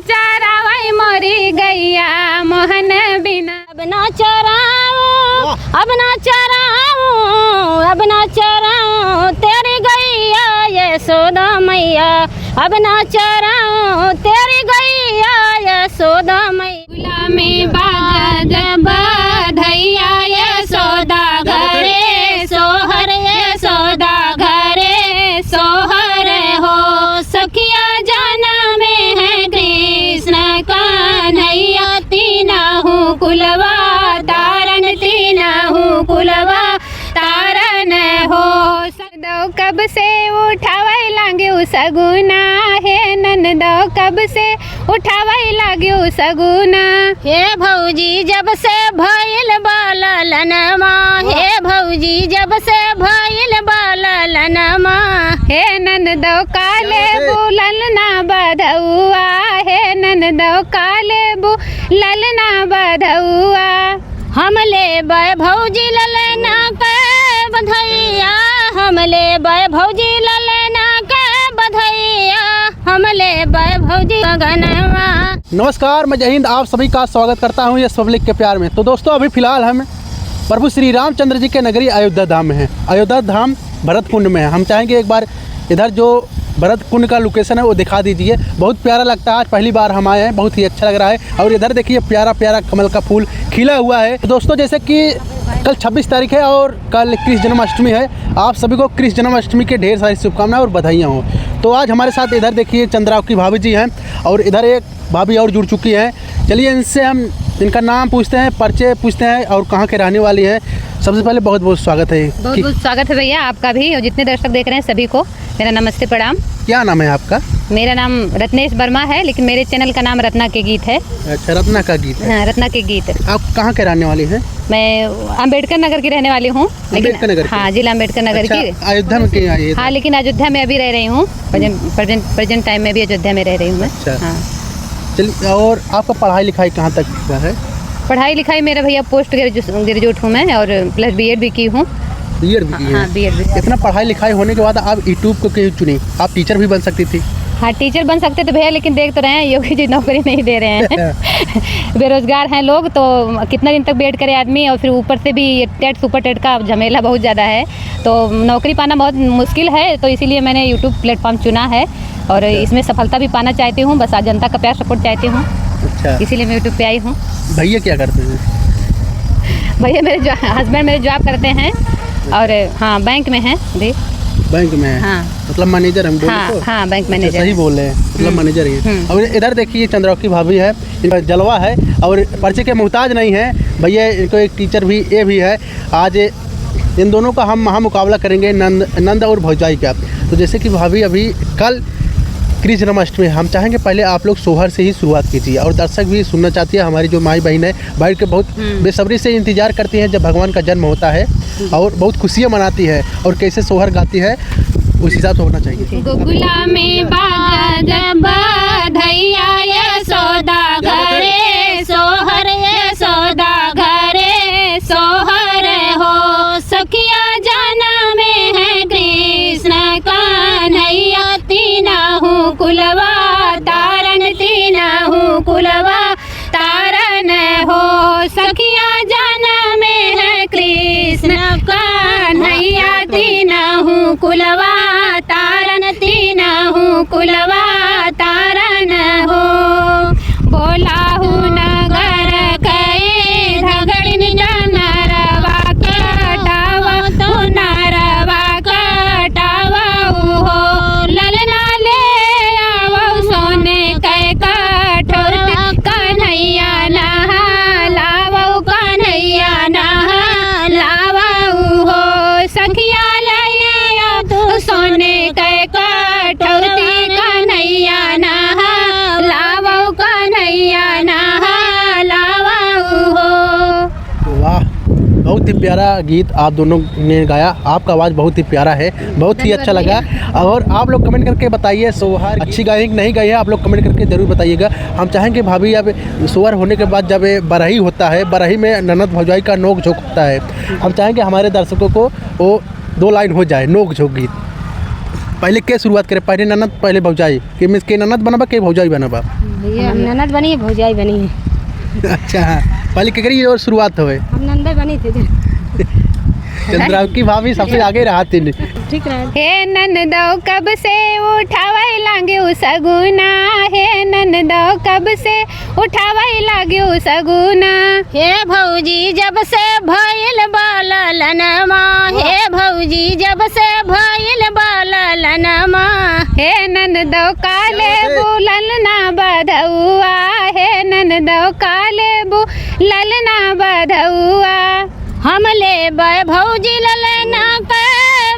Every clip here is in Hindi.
चरावई मोरी गैया मोहन बिना। अब ना चराऊं अब ना चराऊं अब ना चराऊं तेरी गैया यशोदा मैया। अब ना चराऊं तेरी गैया यशोदा मैया। में बाजा बधैया यशोदा घरे सोहर यशोदा घरे सोहर हो। सखिया जाना में है कृष्ण कन्हैया तीनहु कुलवा तारन तीनहु कुलवा तारन हो। दो कब से उठावे लागे सगुना हे ननदो कब से उठावे लागे सगुना। हे भौजी जब से भइल बालनमा हे भौजी जब से भइल बालनमा। हे ननदो काले बुलल ना बधुआ हे ननदो काले बुलल ना बधुआ। हमले बय भौजी ललना के बधैया हमले बय भौजी ललना के बधैया हमले बय भौजी गगनवा। नमस्कार, मैं जय हिंद आप सभी का स्वागत करता हूं ये पब्लिक के प्यार में। तो दोस्तों अभी फ़िलहाल हम प्रभु श्री रामचंद्र जी के नगरी अयोध्या धाम में हैं। अयोध्या धाम भरत कुंड में है। हम चाहेंगे एक बार इधर जो भरत कुंड का लोकेशन है वो दिखा दीजिए। बहुत प्यारा लगता है, आज पहली बार हम आए हैं, बहुत ही अच्छा लग रहा है। और इधर देखिए प्यारा प्यारा कमल का फूल खिला हुआ है। तो दोस्तों जैसे कि कल 26 तारीख है और कल कृष्ण जन्माष्टमी है। आप सभी को कृष्ण जन्माष्टमी के ढेर सारी शुभकामनाएं और बधाइयाँ हों। तो आज हमारे साथ इधर देखिए चंद्राव की भाभी जी हैं और इधर एक भाभी और जुड़ चुकी हैं। चलिए इनसे हम इनका नाम पूछते हैं, परिचय पूछते हैं और कहाँ के रहने वाली हैं। सबसे पहले बहुत बहुत स्वागत है। बहुत बहुत स्वागत है भैया आपका भी और जितने दर्शक देख रहे हैं सभी को मेरा नमस्ते प्रणाम। क्या नाम है आपका? मेरा नाम रत्नेश वर्मा है लेकिन मेरे चैनल का नाम रत्ना के गीत है। अच्छा, रत्ना का गीत है। हाँ, रत्ना के गीत। आप कहाँ के रहने वाली हैं? मैं अम्बेडकर नगर की रहने वाली हूँ। अम्बेडकर नगर? हाँ, जिला अम्बेडकर नगर की। अयोध्या में क्यों आई? हाँ, लेकिन अयोध्या में अभी रह रही हूँ। प्रेजेंट टाइम में भी अयोध्या में रह रही हूँ मैं। अच्छा हाँ। चलिए, और आपका पढ़ाई लिखाई कहाँ तक का है? पढ़ाई लिखाई मेरा भैया पोस्ट ग्रेजुएट हूँ मैं और प्लस बीएड भी की हूँ। बीएड भी की है? हाँ, बीएड भी। इतना पढ़ाई लिखाई होने के बाद आप यूट्यूब को क्यों चुनी? आप टीचर भी बन सकती थी। हाँ, टीचर बन सकते थे भैया लेकिन देख तो रहे हैं योगी जी नौकरी नहीं दे रहे हैं। बेरोजगार हैं लोग तो कितना दिन तक वेट करे आदमी और फिर ऊपर से भी टेट सुपर टेट का झमेला बहुत ज़्यादा है तो नौकरी पाना बहुत मुश्किल है। तो इसीलिए मैंने यूट्यूब प्लेटफॉर्म चुना है और इसमें सफलता भी पाना चाहती हूँ। बस आज जनता का प्यार सपोर्ट चाहती हूँ। अच्छा, इसीलिए मैं यूट्यूब पे आई हूँ। भैया क्या करते हैं? भैया मेरे हस्बैंड मेरे जॉब करते हैं और हाँ बैंक में हैं जी। बैंक में है? हाँ। मतलब मैनेजर हम हाँ, हाँ बैंक मैनेजर। सही बोल रहे हैं, मतलब मैनेजर ही। और इधर देखिए चंद्राव की भाभी है, इनका जलवा है और परिचय के मुहताज नहीं है। भैया इनको एक टीचर भी ये भी है। आज इन दोनों का हम महामुकाबला करेंगे नंद और भौजाई का। तो जैसे कि भाभी अभी कल कृष्ण जन्माष्टमी, हम चाहेंगे पहले आप लोग सोहर से ही शुरुआत कीजिए और दर्शक भी सुनना चाहती है। हमारी जो माई बहन है बैठ के बहुत बेसब्री से इंतजार करती हैं जब भगवान का जन्म होता है और बहुत खुशियाँ मनाती है और कैसे सोहर गाती है उस हिसाब से होना चाहिए। गोकुला में बाजा बधैया यशोदा घरे सोहर यशोदा घरे सोहर हो। सखिया जाना में है कृष्ण कन्हैया तीनहु कुलवा तारन तीनहु कुलवा तारन हो। सखिया जाना में है कृष्ण कन्हैया तीनहु कुलवा तारन तीनहु कुलवा तारन हो। बोलाहु नगर कए धगड़िन नरवा कटावा तो नरवा कटावा हो। ललना ले आवो सोने कै कठोर कन्हैया नहा लावो कन्हैया नहा लावो हो। सखिया लैया तो सोने कै कठौती कन्हैया नहा लावो कन्हैया नहा लावो हो। वाह, बहुत ही प्यारा गीत आप दोनों ने गाया। आपका आवाज़ बहुत ही प्यारा है, बहुत ही अच्छा लगा। और आप लोग कमेंट करके बताइए सोहर अच्छी गाई नहीं गाई है, आप लोग कमेंट करके ज़रूर बताइएगा। हम चाहेंगे भाभी अब सोहर होने के बाद जब बरही होता है, बरही में ननद भौजाई का नोक झोंक होता है, हम चाहेंगे हमारे दर्शकों को वो 2 लाइन हो जाए नोक झोंक गीत। पहले के शुरुआत करे, पहले ननद पहले भौजाई के मीन्स के ननद बनबा के भौजाई बनबा? भैया हम ननद बनी है, भौजाई बनी है। अच्छा, पहले के करी और शुरुआत होवे? हम नंदा बनी थी। चंद्रावती भाभी सबसे आगे रहती नहीं। ठीक रहे। हे ननदो कब से उठावे लागे सगुना, हे ननदो कब से उठावे लागे सगुना। हे भौजी जब से भइल बालनमा, हे भौजी जब से भइल बालनमा। हे ननदो काले बुलल ना बधुआ, हे ननदो काले बुलल ना बधुआ। हमले बय भौजी ललना के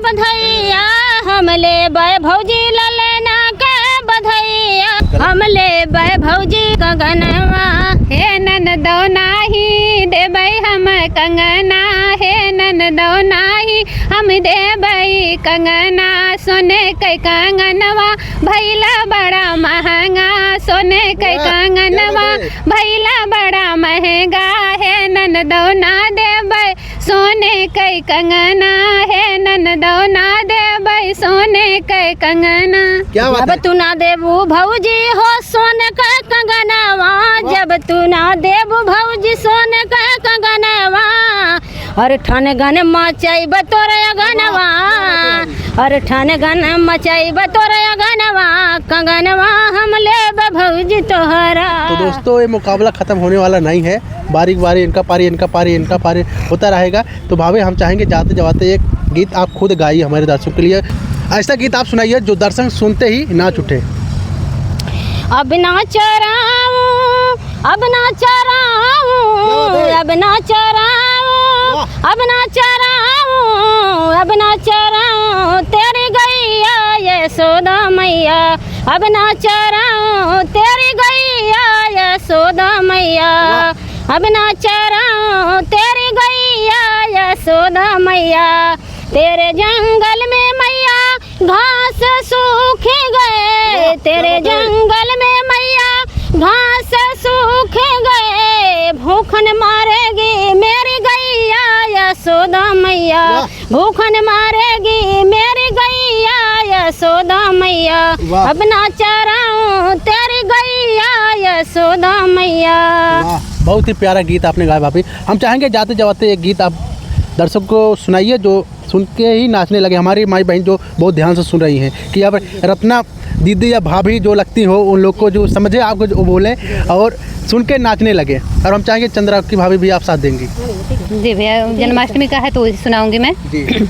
बधैया, हमले बय भौजी ललना के बधैया, हमले बय भौजी कंगनवा। हे ननदो नाही देबै हम कंगना, हे ननदो नाही हम देबै कंगना। सोने के कंगनवा भैला बड़ा महंगा, सोने के कंगनवा भैला बड़ा महंगा। हे ननदो ना देबै सोने के कंगना, हे ननदो ना देबै सोने के कंगना। क्या बात जब है? तू ना देबू भौजी हो सोने के कंगनवा, जब तू ना देबू भौजी सोने के कंगनवा। अरे ठन गन मचैब तोर अगनवा, अरे ठन गन मचैब तोर अगनवा। कंगनवा हम लेब भौजी तोहरा। तो दोस्तों ये मुकाबला ख़त्म होने वाला नहीं है, बारी बारी इनका पारी इनका पारी इनका पारी होता रहेगा। तो भाभी हम चाहेंगे जाते जाते एक गीत आप खुद गाइए हमारे दर्शकों के लिए, ऐसा गीत आप सुनाइए जो दर्शक सुनते ही नाच उठे। अब ना चराऊं, अब ना चराऊं, अब ना चराऊं, अब ना चराऊं, अब ना चराऊं तेरी गैया यशोदा मैया। अब ना चराऊं तेरी गैया यशोदा मैया, अब ना चराऊं तेरी गैया यशोदा मैया। तेरे जंगल में मैया घास सूख गए, तेरे जंगल में मैया घास सूख गए। भूखन मारेगी मेरी गैया यशोदा मैया, भूखन मारेगी मेरी गैया यशोदा मैया। वाह। अब ना चराऊं तेरी गैया यशोदा मैया। वाह, बहुत ही प्यारा गीत आपने गाया भाभी। हम चाहेंगे जाते जाते एक गीत आप दर्शक को सुनाइए जो सुन के ही नाचने लगे। हमारी माई बहन जो बहुत ध्यान से सुन रही हैं कि अब रत्ना दीदी या भाभी जो लगती हो उन लोग को जो समझे आपको जो बोले और सुन के नाचने लगे। और हम चाहेंगे चंद्रावती भाभी भी आप साथ देंगी। जी भैया, जन्माष्टमी का है तो उसे सुनाऊंगी मैं। जी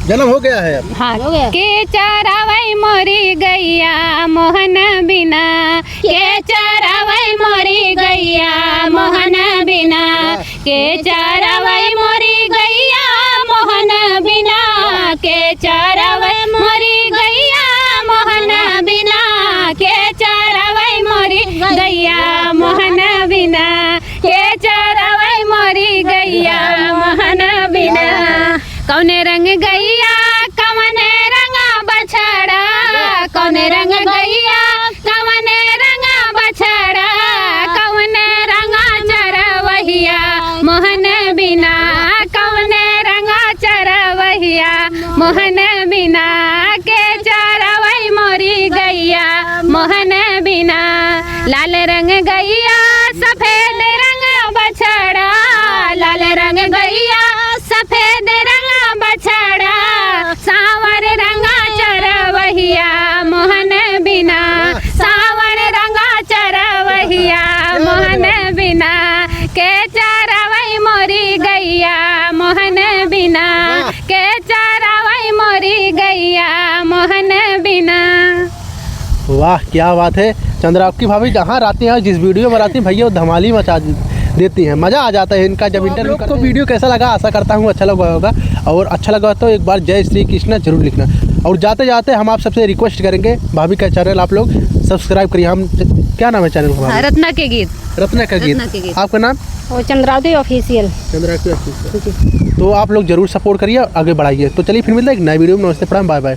जन्म हो गया है अब। हाँ, हो गया। के चरावै मोरी गैया मोहन बिना, के चरावै मोरी गैया मोहन बिना, के चरावै मोरी गैया मोहन बिना, के चरावै मोरी गैया मोहन बिना, के चरावै मोरी गैया मोहन बिना, के चरावै मोरी गैया मोहन बिना। कौने रंग गैया कवने रंगा बछड़ा, कौने रंग गैया कवने रंगा बछड़ा, कवने रंगा चरवहिया मोहन बिना, कवने रंगा चरवहिया मोहन बिना, के चरवै मोरी गैया मोहन बिना। लाल रंग गैया सफेद रंग बछड़ा, लाल रंग गैया सफेद रंग बछड़ा, सावर रंगा चरवहिया मोहन बिना, सावर रंगा चरवहिया मोहन बिना, के चरवै मोरी गैया मोहन बिना, के चरवै मोरी गैया मोहन बिना। वाह क्या बात है। चंद्रावती भाभी जहाँ आती हैं जिस वीडियो में आती हैं भैया वो धमाली मचा देती हैं, मज़ा आ जाता है इनका जब इंटरव्यू। को वीडियो कैसा लगा आशा करता हूँ अच्छा लगा होगा, और अच्छा लगा तो एक बार जय श्री कृष्ण जरूर लिखना। और जाते जाते हम आप सबसे रिक्वेस्ट करेंगे भाभी का चैनल आप लोग सब्सक्राइब करिए। हम क्या नाम है चैनल का? रत्ना के गीत। रत्ना का रत्ना के गीत। गीत। आपका नाम? वो चंद्रावती ऑफिशियल। चंद्रावती। तो आप लोग जरूर सपोर्ट करिए, आगे बढ़ाइए। तो चलिए फिर मिलते हैं एक नए वीडियो में। नमस्ते, प्रणाम, बाय बाय।